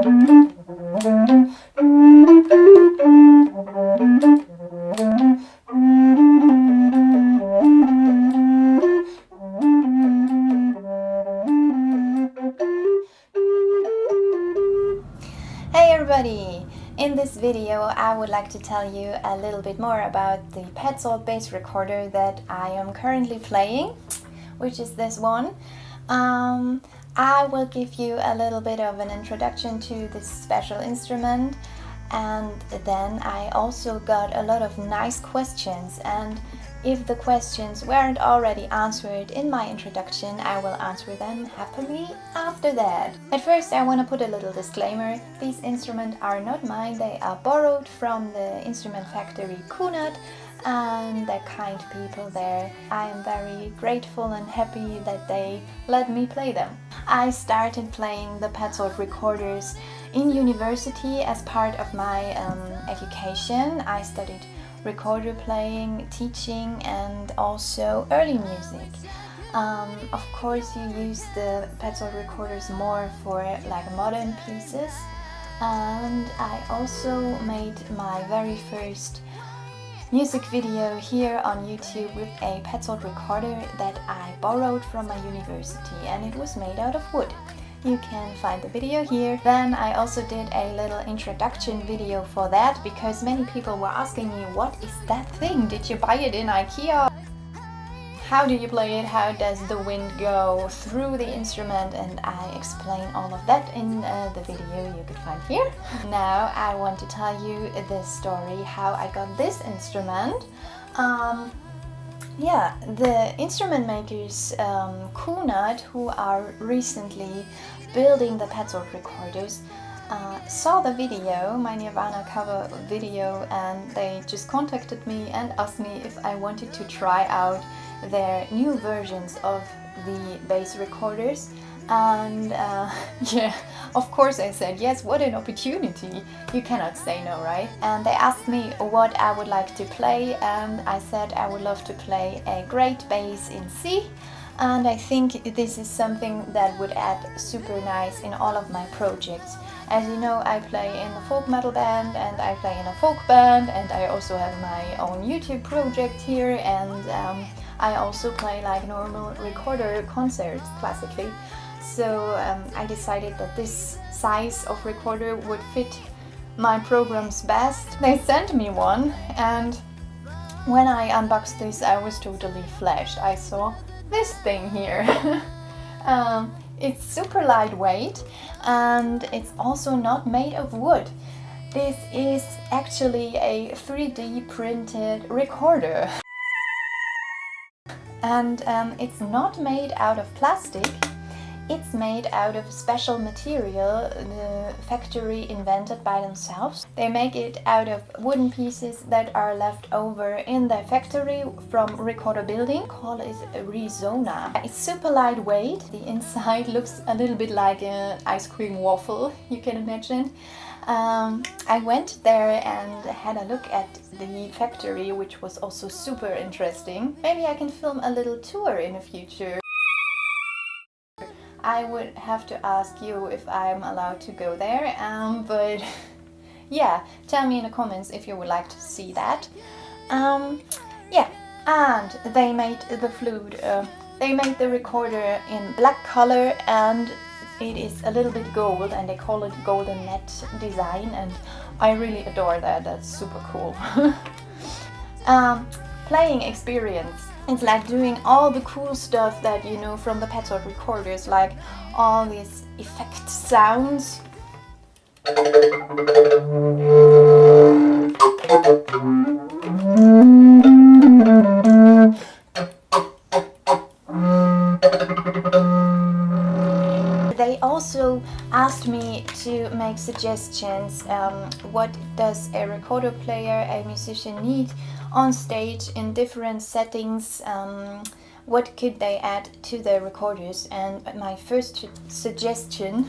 Hey everybody! In this video I would like to tell you a little bit more about the Paetzold Bass recorder that I am currently playing, which is this one. I will give you a little bit of an introduction to this special instrument, and then I also got a lot of nice questions, and if the questions weren't already answered in my introduction, I will answer them happily after that. At first I want to put a little disclaimer. These instruments are not mine, they are borrowed from the instrument factory Kunath and the kind people there. I am very grateful and happy that they let me play them. I started playing the Paetzold recorders in university as part of my education. I studied recorder playing, teaching, and also early music. Of course you use the Paetzold recorders more for like modern pieces, and I also made my very first music video here on YouTube with a Paetzold recorder that I borrowed from my university, and it was made out of wood. You can find the video here. Then I also did a little introduction video for that, because many people were asking me, what is that thing? Did you buy it in IKEA? How do you play it? How does the wind go through the instrument? And I explain all of that in the video you could find here. Now I want to tell you the story how I got this instrument. Yeah, the instrument makers Kunath, who are recently building the Paetzold recorders, saw the video, my Nirvana cover video, and they just contacted me and asked me if I wanted to try out their new versions of the bass recorders. And yeah, of course I said yes, what an opportunity, you cannot say no, right? And they asked me what I would like to play, and I said I would love to play a great bass in C, and I think this is something that would add super nice in all of my projects. As you know, I play in a folk metal band, and I play in a folk band, and I also have my own YouTube project here, and I also play like normal recorder concerts classically. So I decided that this size of recorder would fit my programs best. They sent me one, and when I unboxed this I was totally flashed. I saw this thing here. It's super lightweight, and it's also not made of wood. This is actually a 3D printed recorder. And it's not made out of plastic. It's made out of special material the factory invented by themselves. They make it out of wooden pieces that are left over in their factory from recorder building. Call it Arizona. It's super lightweight. The inside looks a little bit like an ice cream waffle, you can imagine. I went there and had a look at the factory, which was also super interesting. Maybe I can film a little tour in the future. I would have to ask you if I'm allowed to go there, but yeah, tell me in the comments if you would like to see that. Yeah, and they made the flute, they made the recorder in black color, and it is a little bit gold, and they call it golden net design, and I really adore that. That's super cool. Playing experience. It's like doing all the cool stuff that you know from the Paetzold recorders, like all these effect sounds. They also asked me to make suggestions. What does a recorder player, a musician need on stage in different settings? What could they add to their recorders? And my first suggestion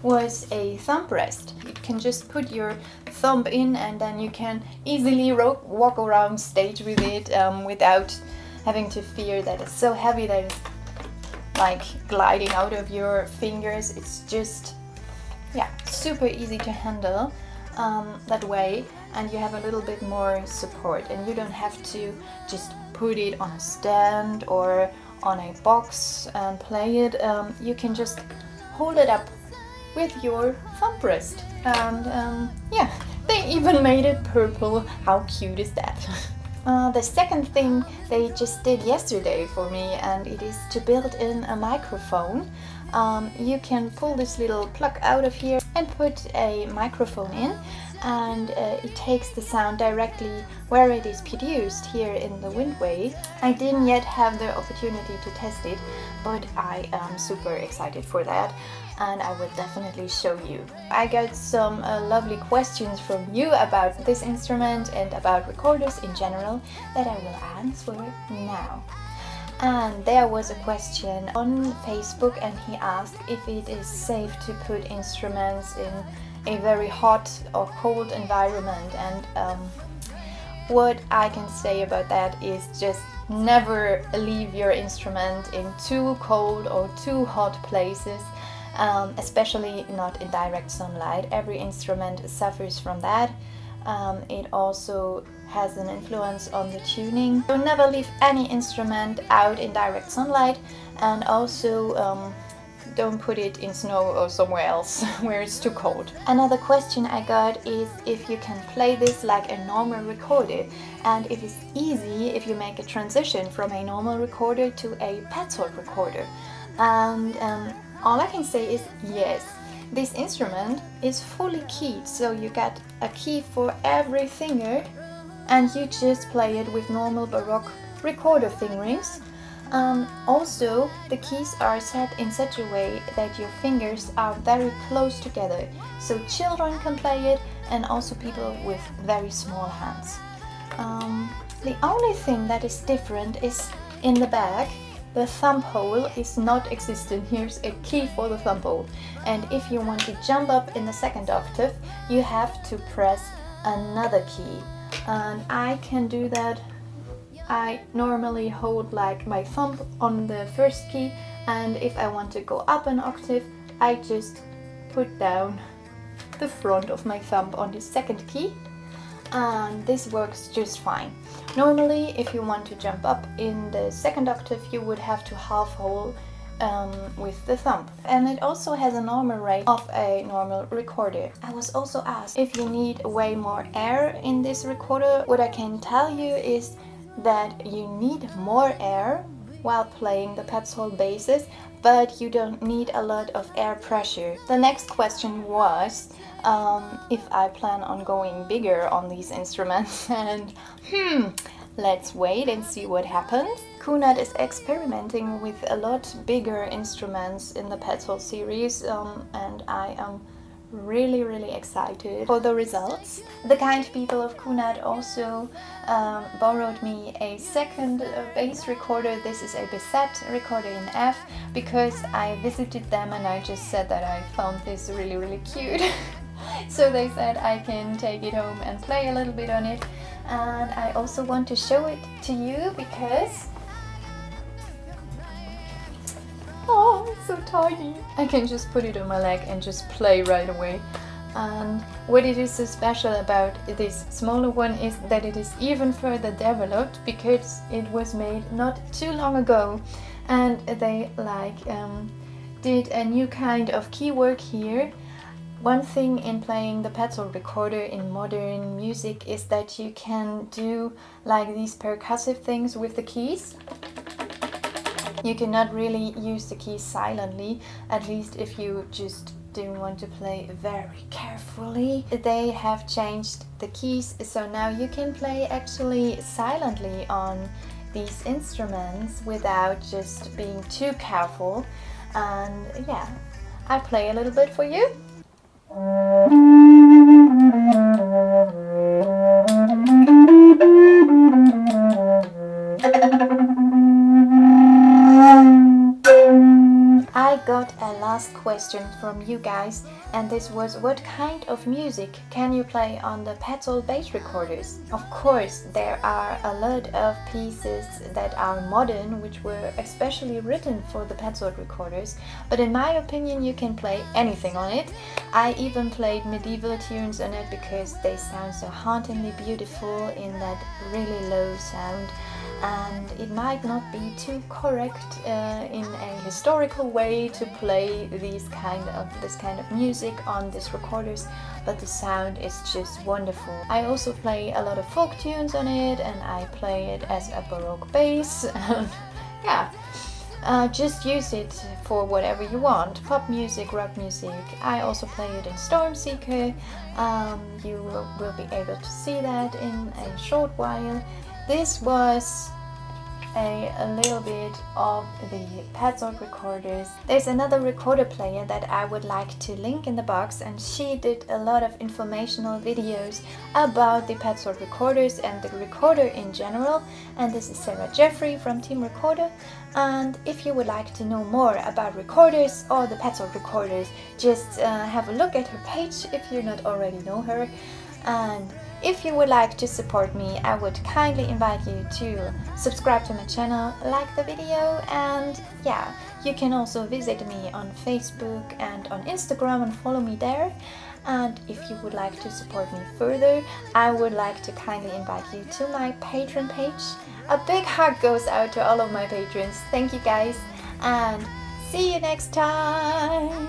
was a thumb rest. You can just put your thumb in, and then you can easily walk around stage with it without having to fear that it's so heavy that it's like gliding out of your fingers. It's just yeah, super easy to handle that way, and you have a little bit more support, and you don't have to just put it on a stand or on a box and play it. You can just hold it up with your thumb rest, and yeah, they even made it purple. How cute is that? The second thing they just did yesterday for me, and it is to build in a microphone. You can pull this little plug out of here and put a microphone in, and it takes the sound directly where it is produced here in the windway. I didn't yet have the opportunity to test it, but I am super excited for that, and I will definitely show you. I got some lovely questions from you about this instrument and about recorders in general that I will answer now. And there was a question on Facebook, and he asked if it is safe to put instruments in a very hot or cold environment, and what I can say about that is just never leave your instrument in too cold or too hot places, especially not in direct sunlight. Every instrument suffers from that. It also has an influence on the tuning. So never leave any instrument out in direct sunlight, and also don't put it in snow or somewhere else where it's too cold. Another question I got is if you can play this like a normal recorder, and it is easy if you make a transition from a normal recorder to a Paetzold recorder. And all I can say is yes. This instrument is fully keyed, so you get a key for every finger, and you just play it with normal Baroque recorder fingerings. Also, the keys are set in such a way that your fingers are very close together, so children can play it, and also people with very small hands. The only thing that is different is in the back. The thumb hole is not existent. Here's a key for the thumb hole, and if you want to jump up in the second octave, you have to press another key, and I can do that. I normally hold like my thumb on the first key, and if I want to go up an octave, I just put down the front of my thumb on the second key, and this works just fine. Normally, if you want to jump up in the second octave, you would have to half hold with the thumb. And it also has a normal rate of a normal recorder. I was also asked if you need way more air in this recorder. What I can tell you is that you need more air while playing the Paetzold basses, but you don't need a lot of air pressure. The next question was if I plan on going bigger on these instruments, and let's wait and see what happens. Kunath is experimenting with a lot bigger instruments in the Petal series, and I am really excited for the results. The kind people of Kunath also borrowed me a second bass recorder. This is a Bass recorder in F, because I visited them and I just said that I found this really cute. So they said I can take it home and play a little bit on it, and I also want to show it to you because it's so tiny. I can just put it on my leg and just play right away. And what it is so special about this smaller one is that it is even further developed, because it was made not too long ago, and they did a new kind of keywork here. One thing in playing the Petal recorder in modern music is that you can do like these percussive things with the keys. You cannot really use the keys silently, at least if you just didn't want to play very carefully. They have changed the keys, so now you can play actually silently on these instruments without just being too careful. And yeah, I play a little bit for you. I got a lot last question from you guys, and this was, what kind of music can you play on the Paetzold Bass recorders? Of course, there are a lot of pieces that are modern, which were especially written for the Paetzold recorders, but in my opinion you can play anything on it. I even played medieval tunes on it because they sound so hauntingly beautiful in that really low sound. And it might not be too correct in a historical way to play this kind of music on these recorders, but the sound is just wonderful. I also play a lot of folk tunes on it, and I play it as a Baroque bass. Yeah, just use it for whatever you want. Pop music, rock music. I also play it in Stormseeker. You will be able to see that in a short while. This was a little bit of the Paetzold recorders. There's another recorder player that I would like to link in the box, and she did a lot of informational videos about the Paetzold recorders and the recorder in general, and this is Sarah Jeffrey from Team Recorder. And if you would like to know more about recorders or the Paetzold recorders, just have a look at her page if you not already know her. And if you would like to support me, I would kindly invite you to subscribe to my channel, like the video, and yeah, you can also visit me on Facebook and on Instagram and follow me there. And if you would like to support me further, I would like to kindly invite you to my Patreon page. A big hug goes out to all of my patrons. Thank you guys, and see you next time!